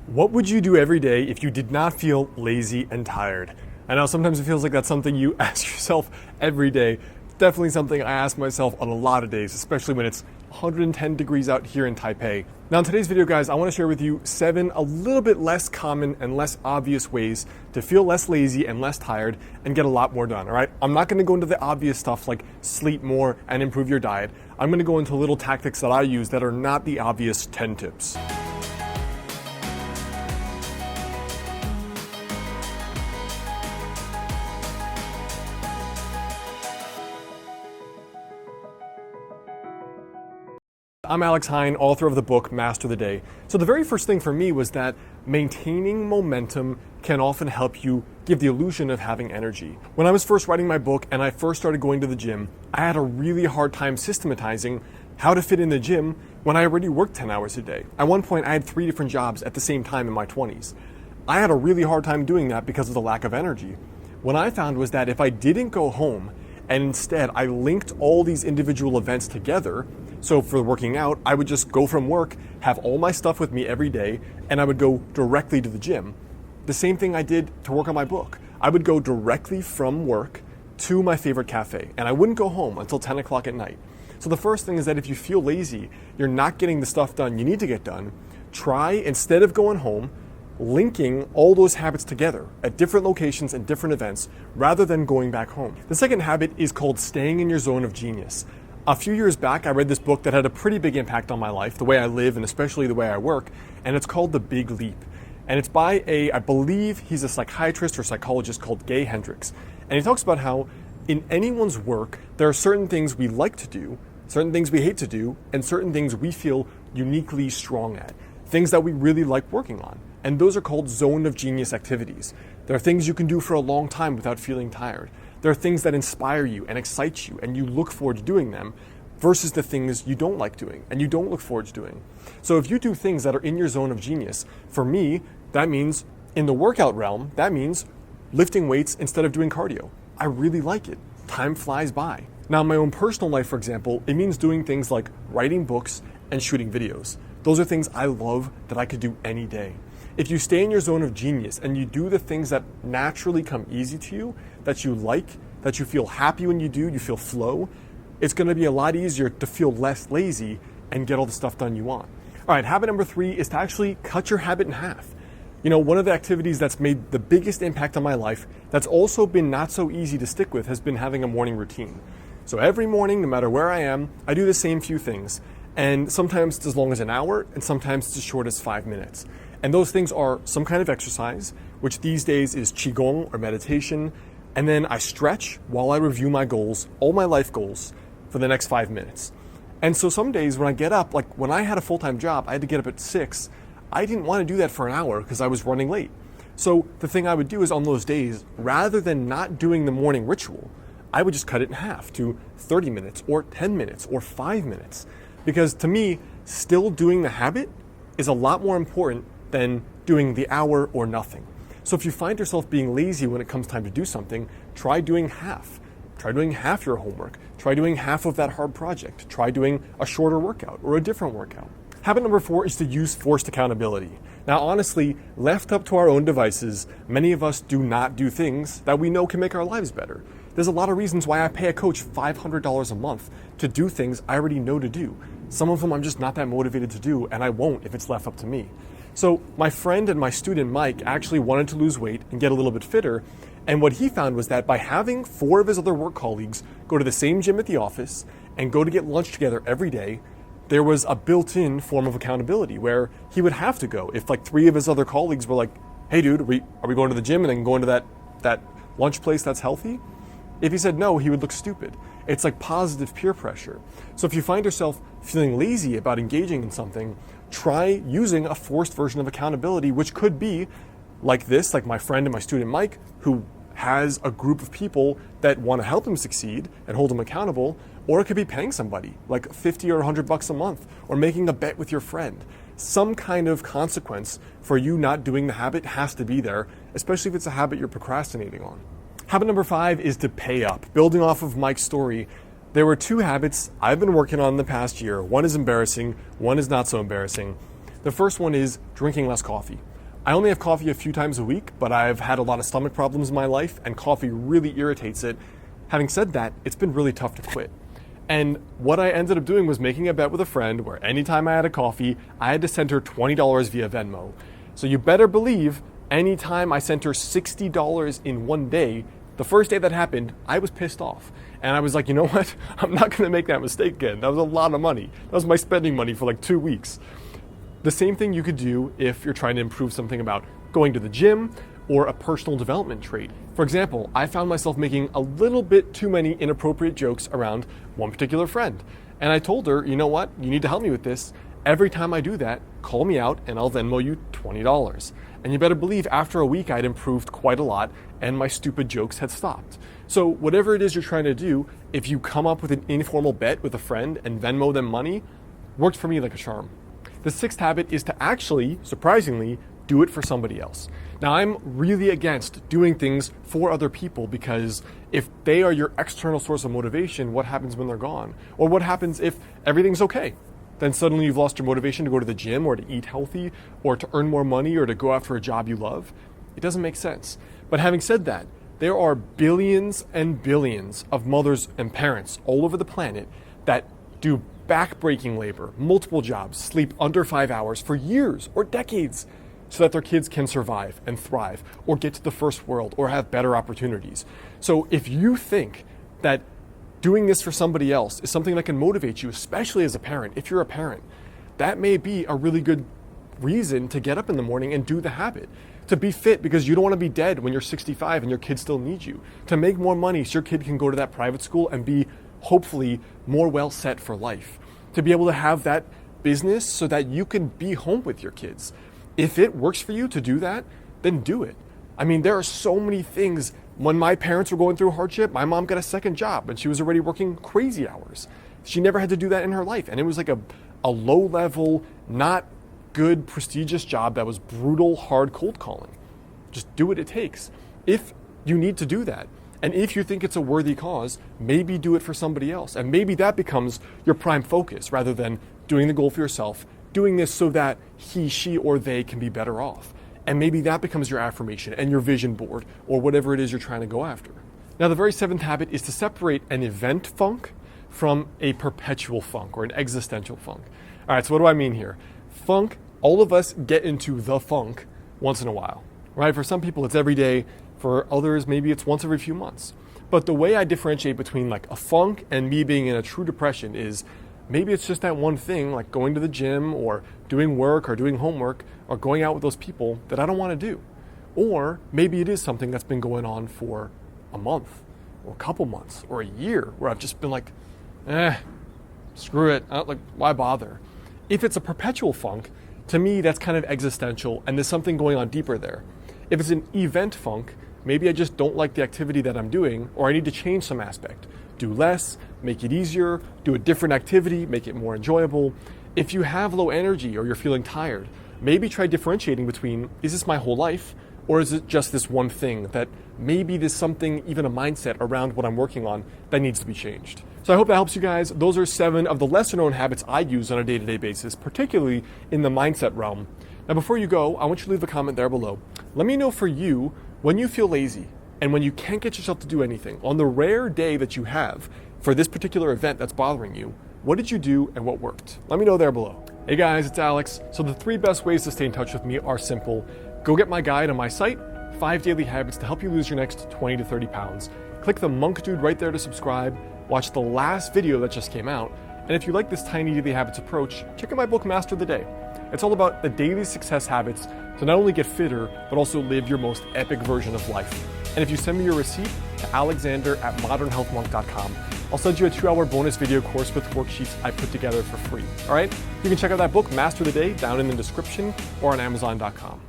What would you do every day if you did not feel lazy and tired? I know sometimes it feels like that's something you ask yourself every day. Definitely something I ask myself on a lot of days, especially when it's 110 degrees out here in Taipei. Now in today's video, guys, I want to share with you 7 a little bit less common and less obvious ways to feel less lazy and less tired and get a lot more done, all right? I'm not going to go into the obvious stuff like sleep more and improve your diet. I'm going to go into little tactics that I use that are not the obvious 10 tips. I'm Alex Hine, author of the book Master the Day. So the very first thing for me was that maintaining momentum can often help you give the illusion of having energy. When I was first writing my book and I first started going to the gym, I had a really hard time systematizing how to fit in the gym when I already worked 10 hours a day. At one point, I had 3 different jobs at the same time in my 20s. I had a really hard time doing that because of the lack of energy. What I found was that if I didn't go home and instead I linked all these individual events together, so for working out, I would just go from work, have all my stuff with me every day, and I would go directly to the gym. The same thing I did to work on my book. I would go directly from work to my favorite cafe, and I wouldn't go home until 10 o'clock at night. So the first thing is that if you feel lazy, you're not getting the stuff done you need to get done, try, instead of going home, linking all those habits together at different locations and different events rather than going back home. The second habit is called staying in your zone of genius. A few years back, I read this book that had a pretty big impact on my life, the way I live and especially the way I work, and it's called The Big Leap. And it's by I believe he's a psychiatrist or psychologist called Gay Hendricks. And he talks about how in anyone's work, there are certain things we like to do, certain things we hate to do, and certain things we feel uniquely strong at, things that we really like working on. And those are called zone of genius activities. There are things you can do for a long time without feeling tired. There are things that inspire you and excite you and you look forward to doing them versus the things you don't like doing and you don't look forward to doing. So if you do things that are in your zone of genius, for me, that means in the workout realm, that means lifting weights instead of doing cardio. I really like it. Time flies by. Now in my own personal life, for example, it means doing things like writing books and shooting videos. Those are things I love that I could do any day. If you stay in your zone of genius and you do the things that naturally come easy to you, that you like, that you feel happy when you do, you feel flow, it's going to be a lot easier to feel less lazy and get all the stuff done you want. All right, habit number 3 is to actually cut your habit in half. You know, one of the activities that's made the biggest impact on my life that's also been not so easy to stick with has been having a morning routine. So every morning, no matter where I am, I do the same few things. And sometimes it's as long as an hour, and sometimes it's as short as 5 minutes. And those things are some kind of exercise, which these days is Qigong or meditation, and then I stretch while I review my goals, all my life goals, for the next 5 minutes. And so some days when I get up, like when I had a full-time job, I had to get up at 6. I didn't want to do that for an hour because I was running late. So the thing I would do is on those days, rather than not doing the morning ritual, I would just cut it in half to 30 minutes or 10 minutes or 5 minutes. Because to me, still doing the habit is a lot more important than doing the hour or nothing. So if you find yourself being lazy when it comes time to do something, try doing half. Try doing half your homework. Try doing half of that hard project. Try doing a shorter workout or a different workout. Habit number 4 is to use forced accountability. Now, honestly, left up to our own devices, many of us do not do things that we know can make our lives better. There's a lot of reasons why I pay a coach $500 a month to do things I already know to do. Some of them I'm just not that motivated to do, and I won't if it's left up to me. So my friend and my student Mike actually wanted to lose weight and get a little bit fitter, and what he found was that by having 4 of his other work colleagues go to the same gym at the office and go to get lunch together every day, there was a built-in form of accountability where he would have to go. If like 3 of his other colleagues were like, hey dude, are we going to the gym and then going to that lunch place that's healthy? If he said no, he would look stupid. It's like positive peer pressure. So if you find yourself feeling lazy about engaging in something, try using a forced version of accountability, which could be like this, like my friend and my student Mike, who has a group of people that want to help him succeed and hold him accountable, or it could be paying somebody like 50 or $100 a month, or making a bet with your friend. Some kind of consequence for you not doing the habit has to be there, especially if it's a habit you're procrastinating on. Habit number 5 is to pay up. Building off of Mike's story, there were 2 habits I've been working on in the past year. One is embarrassing, one is not so embarrassing. The first one is drinking less coffee. I only have coffee a few times a week, but I've had a lot of stomach problems in my life, and coffee really irritates it. Having said that, it's been really tough to quit. And what I ended up doing was making a bet with a friend where anytime I had a coffee, I had to send her $20 via Venmo. So you better believe anytime I sent her $60 in one day, the first day that happened, I was pissed off. And I was like, you know what? I'm not gonna make that mistake again. That was a lot of money. That was my spending money for like 2 weeks. The same thing you could do if you're trying to improve something about going to the gym or a personal development trait. For example, I found myself making a little bit too many inappropriate jokes around one particular friend. And I told her, you know what? You need to help me with this. Every time I do that, call me out and I'll Venmo you $20. And you better believe after a week I'd improved quite a lot and my stupid jokes had stopped. So whatever it is you're trying to do, if you come up with an informal bet with a friend and Venmo them money, worked for me like a charm. The sixth habit is to actually, surprisingly, do it for somebody else. Now, I'm really against doing things for other people because if they are your external source of motivation, what happens when they're gone? Or what happens if everything's okay? Then suddenly you've lost your motivation to go to the gym or to eat healthy or to earn more money or to go after a job you love. It doesn't make sense. But having said that, there are billions and billions of mothers and parents all over the planet that do back-breaking labor, multiple jobs, sleep under 5 hours for years or decades so that their kids can survive and thrive or get to the first world or have better opportunities. So if you think that doing this for somebody else is something that can motivate you, especially as a parent, if you're a parent, that may be a really good reason to get up in the morning and do the habit. To be fit because you don't want to be dead when you're 65 and your kid still needs you. To make more money so your kid can go to that private school and be hopefully more well set for life. To be able to have that business so that you can be home with your kids. If it works for you to do that, then do it. I mean, there are so many things. When my parents were going through hardship, my mom got a second job and she was already working crazy hours. She never had to do that in her life. And it was like a low level, not good, prestigious job that was brutal, hard cold calling. Just do what it takes. If you need to do that, and if you think it's a worthy cause, maybe do it for somebody else. And maybe that becomes your prime focus rather than doing the goal for yourself, doing this so that he, she, or they can be better off. And maybe that becomes your affirmation and your vision board or whatever it is you're trying to go after. Now, the very seventh habit is to separate an event funk from a perpetual funk or an existential funk. All right, so what do I mean here? Funk, all of us get into the funk once in a while, right? For some people, it's every day. For others, maybe it's once every few months. But the way I differentiate between like a funk and me being in a true depression is maybe it's just that one thing, like going to the gym or doing work or doing homework or going out with those people that I don't want to do. Or maybe it is something that's been going on for a month or a couple months or a year where I've just been like, screw it. Like, why bother? If it's a perpetual funk, to me, that's kind of existential and there's something going on deeper there. If it's an event funk, maybe I just don't like the activity that I'm doing, or I need to change some aspect. Do less, make it easier, do a different activity, make it more enjoyable. If you have low energy or you're feeling tired, maybe try differentiating between, is this my whole life, or is it just this one thing that maybe there's something, even a mindset around what I'm working on that needs to be changed. So I hope that helps you guys. Those are 7 of the lesser known habits I use on a day-to-day basis, particularly in the mindset realm. Now, before you go, I want you to leave a comment there below. Let me know for you, when you feel lazy and when you can't get yourself to do anything, on the rare day that you have for this particular event that's bothering you, what did you do and what worked? Let me know there below. Hey guys, it's Alex. So the 3 best ways to stay in touch with me are simple. Go get my guide on my site, 5 daily habits to help you lose your next 20 to 30 pounds. Click the monk dude right there to subscribe, watch the last video that just came out, and if you like this tiny daily habits approach, check out my book, Master the Day. It's all about the daily success habits to not only get fitter, but also live your most epic version of life. And if you send me your receipt to alexander@modernhealthmonk.com, I'll send you a 2-hour bonus video course with worksheets I put together for free. All right? You can check out that book, Master the Day, down in the description or on Amazon.com.